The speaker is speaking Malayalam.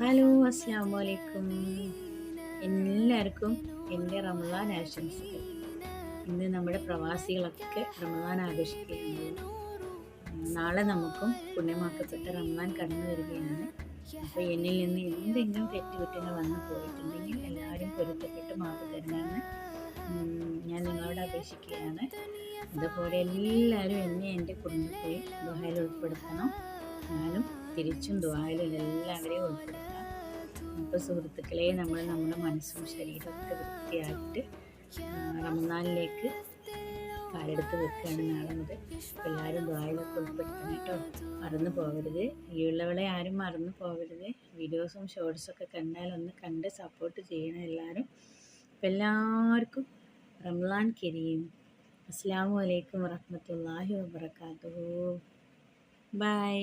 ഹലോ, അസ്സലാമു അലൈക്കും. എല്ലാവർക്കും എൻ്റെ റമദാൻ ആശംസകൾ. ഇന്ന് നമ്മുടെ പ്രവാസികളൊക്കെ റമദാൻ ആഘോഷിക്കുകയാണല്ലോ. നാളെ നമുക്കും പുണ്യമാക്കപ്പെട്ട റമദാൻ കടന്നു വരികയാണ്. അപ്പോൾ എന്നിൽ നിന്ന് എന്തെങ്കിലും തെറ്റുകുറ്റങ്ങൾ വന്നു പോയിട്ടുണ്ടെങ്കിൽ എല്ലാവരും പൊരുത്തപ്പെട്ട് മാപ്പ് തരണമെന്ന് ഞാൻ നിങ്ങളോട് അപേക്ഷിക്കുകയാണ്. അതുപോലെ എല്ലാവരും എന്നെ എൻ്റെ കുടുംബത്തെയും ദുആയിൽ ഉൾപ്പെടുത്തണം. ഞാനും തിരിച്ചും ദുആയിൽ എല്ലാവരെയും ഉൾപ്പെടുത്താം. അപ്പോൾ സുഹൃത്തുക്കളെ, നമ്മൾ നമ്മുടെ മനസ്സും ശരീരമൊക്കെ വൃത്തിയായിട്ട് റമദാനിലേക്ക് കാലെടുത്ത് വെക്കുകയാണ് നാളെ മുതൽ. എല്ലാവരും ദുആയിലൊക്കെ ഉൾപ്പെടുത്തണം കേട്ടോ, മറന്നു പോകരുത്. ഈയുള്ളവളെ ആരും മറന്നു പോകരുത്. വീഡിയോസും ഷോർട്സൊക്കെ കണ്ടാൽ ഒന്ന് കണ്ട് സപ്പോർട്ട് ചെയ്യണം എല്ലാവരും. അപ്പം എല്ലാവർക്കും റമദാൻ കരീം. അസ്സലാമു അലൈക്കും വറഹ്മത്തുള്ളാഹി വബറകാതുഹു. ബൈ.